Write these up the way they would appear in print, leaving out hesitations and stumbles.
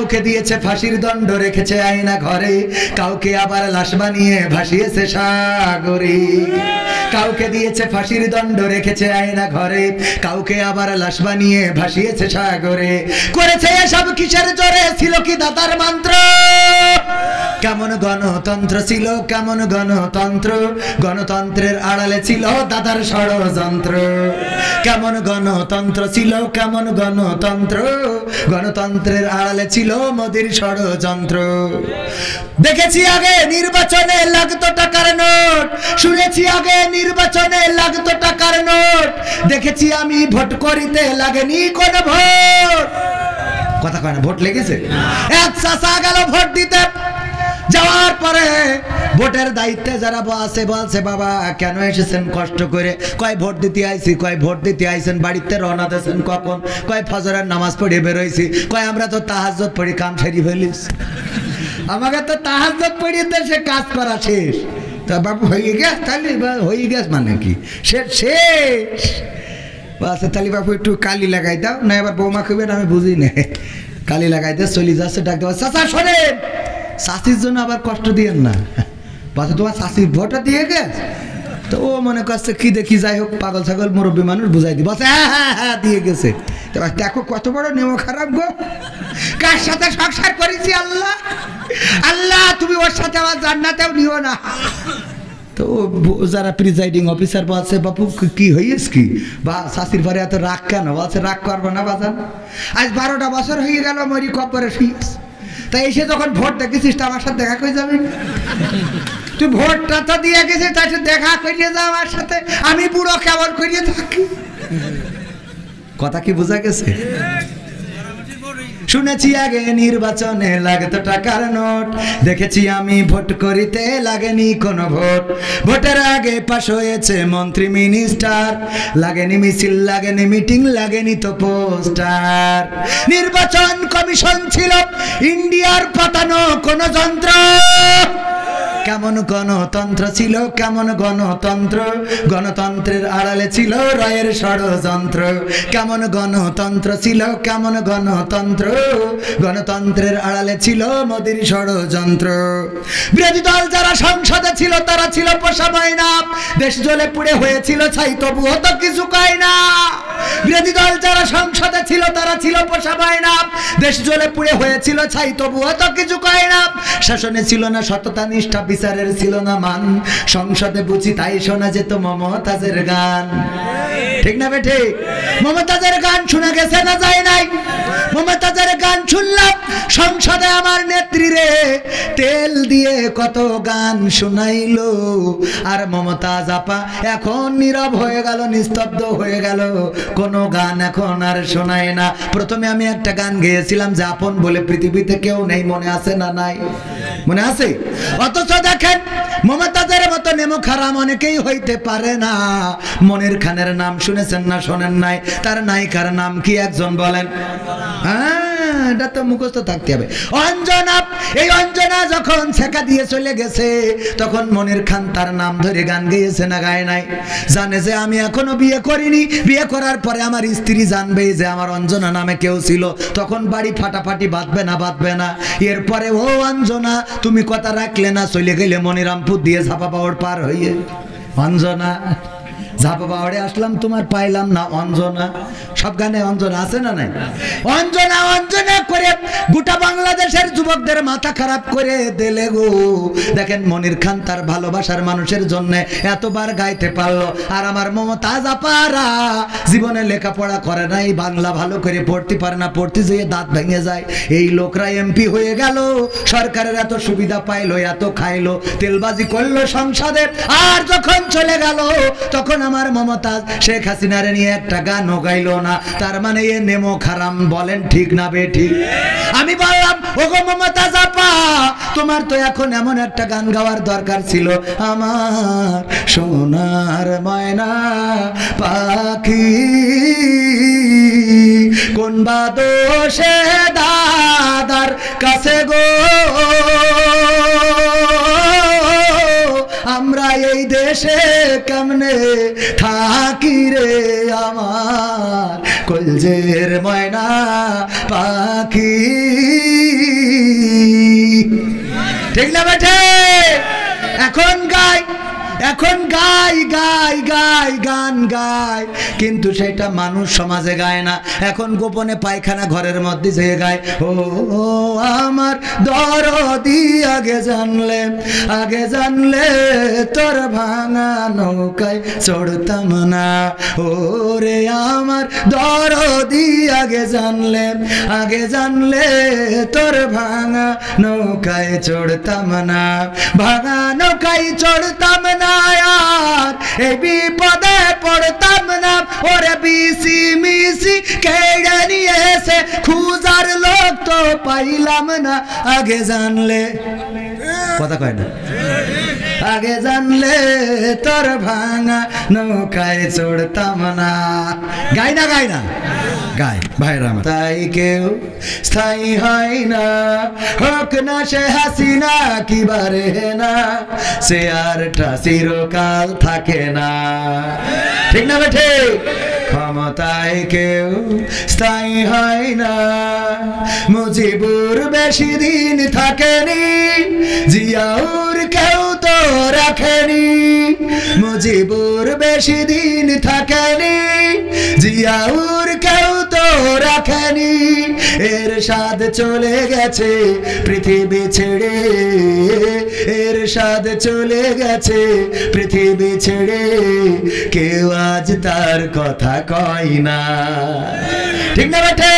কাউকে দিয়েছে ফাঁসির দণ্ড, রেখেছে আয়না ঘরে, কাউকে আবার লাশ বানিয়ে ভাসিয়েছে সাগরে। কাউকে দিয়েছে ফাঁসির দণ্ড, রেখেছে আয়না ঘরে, কাউকে আবার লাশ বানিয়ে ভাসিয়েছে সাগরে। করেছে এসব কিসের জোরে, ছিল কি দাতার মন্ত্র? কেমন গণতন্ত্র ছিল, কেমন গণতন্ত্র, গণতন্ত্রের আড়ালে ছিল দাদার ষড়যন্ত্র। কেমন গণতন্ত্র ছিল, কেমন গণতন্ত্র, গণতন্ত্রের আড়ালে ছিল মোদির ষড়যন্ত্র। দেখেছি আগে নির্বাচনে লাগতো টাকার নোট, শুনেছি আগে নির্বাচনে লাগতো টাকার নোট, দেখেছি আমি ভোট করিতে লাগেনি কোন ভোট। কথা কয় না, ভোট লেগেছে। এক চাচা গেল ভোট দিতে, যাওয়ার পরে ভোটের দায়িত্বে যারা আছে বলছে, বাবা কেন এসেছেন কষ্ট করে? কয় ভোট দিতে আইছি। কয় ভোট দিতে আইছেন, বাড়িতে রওনা দিয়েছেন কখন? কয় ফজরের নামাজ পড়ে বেরোইছি। কয় আমরা তো তাহাজ্জুদ পড়ি, কাম সেরি ফেলিস। আমাকে তো তাহাজ্জুদ পড়িতে সে কাজ করা শেষ। তা বাবু হয়ে গেছ, তাহলে হয়ে গেছ মানে কি শেষ? আচ্ছা তাহলে বাবু একটু কালি লাগাই দাও না, এবার বৌমা খুবেন আমি বুঝি না। কালি লাগাই দিয়ে চলে যাচ্ছে, ডাকতে পারছে চাচা শোনেন, শাশির জন্য আবার কষ্ট দিয়েন না। বাচ্চা তোমার শাশির ভোটটা দিয়ে গেছে তো ও মনে করছে কি দেখি, যাই হোক পাগল ছাগল মুরব্বী মানুষ বুঝাই দিব। হ্যাঁ দিয়ে গেছে। দেখো কত বড় নেমো খারাপ গো, কার সাথে সংসার করেছি আল্লাহ, আল্লাহ তুমি ওর সাথে আমার জান্নাতেও নিও না। তো যারা প্রিজাইডিং অফিসার বলছে, বাপু কি হইস কি বা শাশির পরে এত রাগ কেন? বলছে রাগ করবো না বাজান, আজ 12টা বছর হয়ে গেল মরি কবরে শুয়েছ, তাই এসে যখন ভোট দেখেছিস আমার সাথে দেখা করে যাবি? তুই ভোটটা তো দিয়ে গেছিস, তাই দেখা করিয়ে যা আমার সাথে, আমি বুড়ো কেমন করিয়ে থাকি। কথা কি বোঝা গেছে? শুনেছি আগে নির্বাচনে লাগতো টাকার নোট, দেখেছি আমি ভোট করিতে লাগেনি কোনো ভোট। ভোটের আগে পাশ হয়েছে মন্ত্রী মিনিস্টার, লাগেনি মিছিল, লাগেনি মিটিং, লাগেনি তো পোস্টার। নির্বাচন কমিশন ছিল ইন্ডিয়ার পাতানো কোন যন্ত্র। কেমন গণতন্ত্র ছিল, কেমন গণতন্ত্র, গণতন্ত্রের আড়ালে ছিল রায়ের ষড়যন্ত্র। কেমন গণতন্ত্র ছিল, কেমন গণতন্ত্র, গণতন্ত্রের আড়ালে ছিল মোদির ষড়যন্ত্র। বিরোধী দল যারা সংসদে ছিল তারা ছিল পোষা ময়না, দেশ জ্বলে পুড়ে হয়েছিল ছাই তবুও তো কিছু কয় না। বিরোধী দল যারা সংসদে ছিল তারা ছিল পোষা ময়না, দেশ জ্বলে পুড়ে হয়েছিল ছাই তবুও তো কিছু কয় না। শাসনে ছিল না সততা নিষ্ঠা, বিচারের ছিল না মান, সংসদে বুঝি তাই শোনা যেত মমতাজের গান। ঠিক না বেঠে? মমতাজের গান শোনা গেছে না যায় নাই? মমতাজের গান শুনলাম সংসদে আমার নেত্রী রে, তেল দিয়ে কত গান শোনাইলো। আর মমতাজ আপা এখন নীরব হয়ে গেল, নিস্তব্ধ হয়ে গেল, কোনো গান এখন আর শোনায় না। প্রথমে আমি একটা গান গেয়েছিলাম যে আপন বলে পৃথিবীতে কেউ নেই, মনে আছে না নাই? মনে আছে? অথচ দেখেন মমতাজের মতো নেমো খারাপ অনেকেই হইতে পারে না। মনির খানের নাম শুনেছেন না শোনেন নাই? তার নায়িকার নাম কি একজন বলেন? হ্যাঁ এটা তো মুখস্থ থাকতে হবে। অঞ্জনা, এই অঞ্জনা যখন ছেকা দিয়ে চলে গেছে তখন মনির খান তার নাম ধরে গান গেয়েছে না গায় নাই? জানে যে আমি এখনো বিয়ে করিনি, বিয়ে করার পরে আমার স্ত্রী জানবে যে আমার অঞ্জনা নামে কেউ ছিল, তখন বাড়ি ফাটাফাটি বাঁধবে না বাঁধবে না? এরপরে ও অঞ্জনা তুমি কথা রাখলে না, চলে গেলে মনিরামপুর দিয়ে ঝাপা পাওয়ার পার হইয়ে। অঞ্জনা ঝাপা পাহাড়ে আসলাম তোমার পাইলাম না অঞ্জনা। সব গানে অঞ্জনা আছে না নাই? অঞ্জনা অঞ্জনা করে গোটা বাংলাদেশের যুবকদের মাথা খারাপ করে দিলে গো। দেখেন মনির খান তার ভালোবাসার মানুষের জন্য এতবার গাইতে পারলো, আর আমার মমতাজ আপারা জীবনে লেখাপড়া করে নাই, বাংলা ভালো করে পড়তে পারে না, পড়তে যেয়ে দাঁত ভেঙে যায়। এই লোকরা এমপি হয়ে গেল, সরকারের এত সুবিধা পাইলো, এত খাইলো, তেলবাজি করলো সংসদে, আর যখন চলে গেল তখন আমার মমতাজ শেখ হাসিনারে নিয়ে একটা গানও গাইলো না। তার মানে এ নেমো খারাম। বলেন ঠিক না বেঠিক? আমি বললাম ওগো মমতাজ আপা, তোমার তো এখন এমন একটা গান গাওয়ার দরকার ছিল, আমার সোনার ময়না পাখি কোন বাদোষে দাদার কাছে গো, আমরা এই দেশে কেমনে থাকি রে আমার কলজের ময়না পাখি। ঠিক না বেঠে? এখন গাই, এখন গাই গাই গাই গান গায়, কিন্তু সেটা মানুষ সমাজে গায় না। এখন গোপনে পায়খানা ঘরের মধ্যে যেয়ে গায়, ও আমার দরদি আগে জানলে তোর ভাঙা নৌকায় চড়তাম না। ও রে আমার দরদি আগে জানলে তোর ভাঙা নৌকায় চড়তাম না। ভাঙা নৌকায় চড়তাম না আর এই বিপদে পড়তাম না। ওরে বিসি মিসি কেড়ে নিয়েছে, খুঁজার লোক তো পাইলাম না। আগে জানলে, কথা কয় না, আগে জানলে তোর ভাঙা নৌকায় চড়তাম না। গাই না গাই না গাই ভাইরা আমার। তাই কেউ স্থায়ী হয় না, হোক না সে হাসিনা কি বারে না, সে আরটা চিরকাল থাকে না। ঠিক না বেঠে? ক্ষমতায় কেউ স্থায়ী হয় না, মুজিবুর বেশি দিন থাকেনি, জিয়াউর কেউ তো রাখেনি। মুজিবুর বেশি দিন থাকেনি, জিয়াউর কেউ তো রাখেনি। এরশাদ চলে গেছে পৃথিবী ছেড়ে, এরশাদ চলে গেছে পৃথিবী ছেড়ে, কেউ আজ তার কথা কয় না। ঠিক না বেঠে?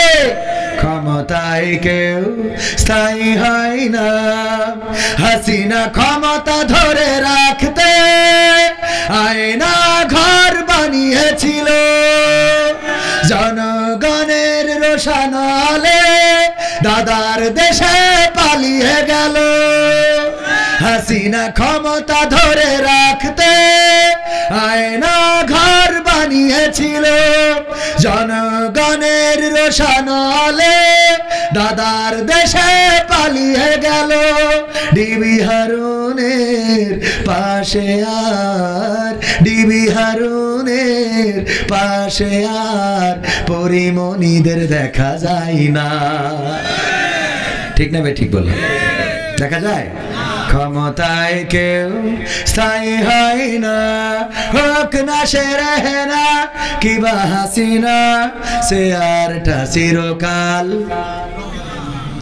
ক্ষমতায় কেউ স্থায়ী হয় না, হাসিনা ক্ষমতা ধরে রাখতে আয়না ঘর বানিয়েছিল, জনগণের রোশানলে দাদার দেশে পালিয়ে গেল। হাসিনা ক্ষমতা ধরে রাখতে আয়না ঘর বানিয়েছিল, জনগণের রোশানলে দাদার দেশে পালিয়ে গেল। ডিবি হারুনের পাশে আর, ডিবি হারুনের পাশে আর পরিমণিদের দেখা যায় না। ঠিক না ভাই? ঠিক বললাম? দেখা যায়? ক্ষমতায় কেউ স্থায়ী হয় না, হোক না সে রহে না কিবা হাসিনা, সে আরটা চিরকাল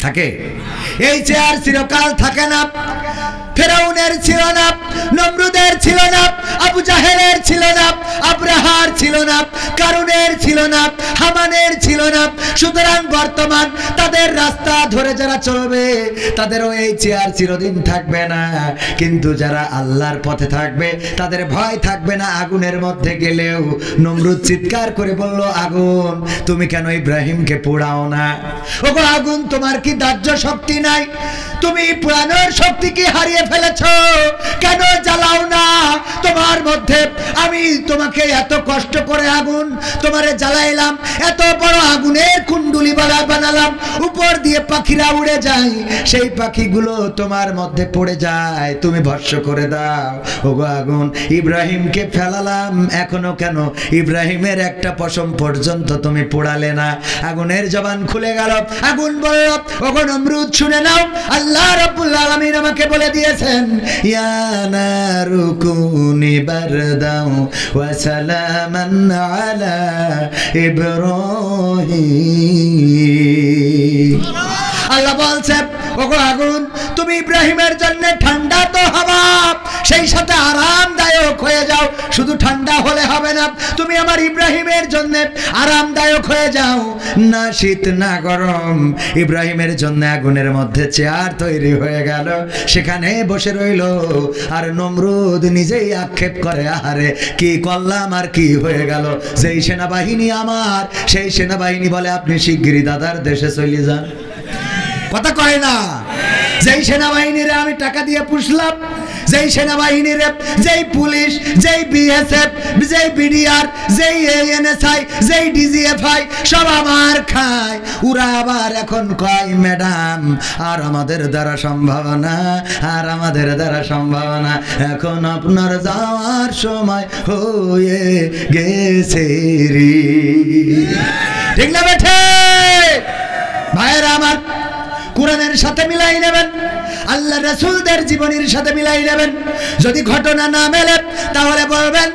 থাকে। এই চেয়ার চিরকাল থাকে না। ফেরাউনের ছিল না, নমরুদের ছিল না, আবু জাহেলের ছিল না, আব্রাহার ছিল না, কারুনের ছিল না, হামানের ছিল না। সুতরাং বর্তমান তাদের রাস্তা ধরে যারা চলবে তাদেরও এই চেয়ার চিরদিন থাকবে না, কিন্তু যারা আল্লাহর পথে থাকবে তাদের ভয় থাকবে না। আগুনের মধ্যে গেলেও নমরুদ চিৎকার করে বলল, আগুন তুমি কেন ইব্রাহিমকে পোড়াও না? ওগো আগুন, তোমার কি দাহ্য শক্তি নাই? তুমি পোড়ানোর শক্তি কি হারিয়ে ফেলেছো? কেন জ্বালাও না? তোমার মধ্যে আমি তোমাকে এত কষ্ট করে আগুন তোমারে জ্বালাইলাম, এত বড় আগুনের কুণ্ডুলি বানালাম, উপর দিয়ে পাখিরা উড়ে যায়, সেই পাখিগুলো তোমার মধ্যে পড়ে যায়, তুমি ভস্ম করে দাও। ওগো আগুন, ইব্রাহিমকে ফেলালাম, এখনো কেন ইব্রাহিমের একটা পশম পর্যন্ত তুমি পোড়ালে না? আগুনের জবান খুলে গেল। আগুন বলল, ওগো নমরুদ শুনে নাও, আল্লাহ রাব্বুল আলামিন আমাকে বলে দিয়েছেন, ইয়া নারু কুনি বারদাও ওয়া সালামান আলা ইব্রাহিম। আল্লাহ বলছে, ওগো আগুন তুমি ইব্রাহিমের জন্য ঠান্ডা তো হবা, সেই সাথে আরামদায়ক হয়ে যাও। শুধু ঠান্ডা হলে হবে না, তুমি আমার ইব্রাহিমের জন্য আরামদায়ক হয়ে যাও, না শীত না গরম। ইব্রাহিমের জন্য আগুনের মধ্যে চেয়ার তৈরি হয়ে গেল, সেখানে বসে রইল। আর নমরুদ নিজেই আক্ষেপ করে, আহারে কি করলাম আর কি হয়ে গেল? যেই সেনাবাহিনী আমার, সেই সেনাবাহিনী বলে আপনি শিগগিরই দাদার দেশে চলে যান। কথা কয় না? যেই সেনাবাহিনীরে আমি টাকা দিয়ে পুষলাম, যেই সেনাবাহিনীরে, যেই পুলিশ, যেই বিএসএফ, যেই বিডিআর, যেই এএনএসআই, যেই ডিজিএফআই সব আমার খায়, ওরা আবার এখন কয় ম্যাডাম আর আমাদের দ্বারা সম্ভব না, আর আমাদের দ্বারা সম্ভব না, এখন আপনার যাওয়ার সময় হয়ে গেছে রে। ঠিক না বেঠে? ভাইয়েরা আমার, কোরআনের সাথে মিলাই নেবেন, আল্লাহ রাসূলদের জীবনীর সাথে মিলাই নেবেন। যদি ঘটনা না মেলে তাহলে বলবেন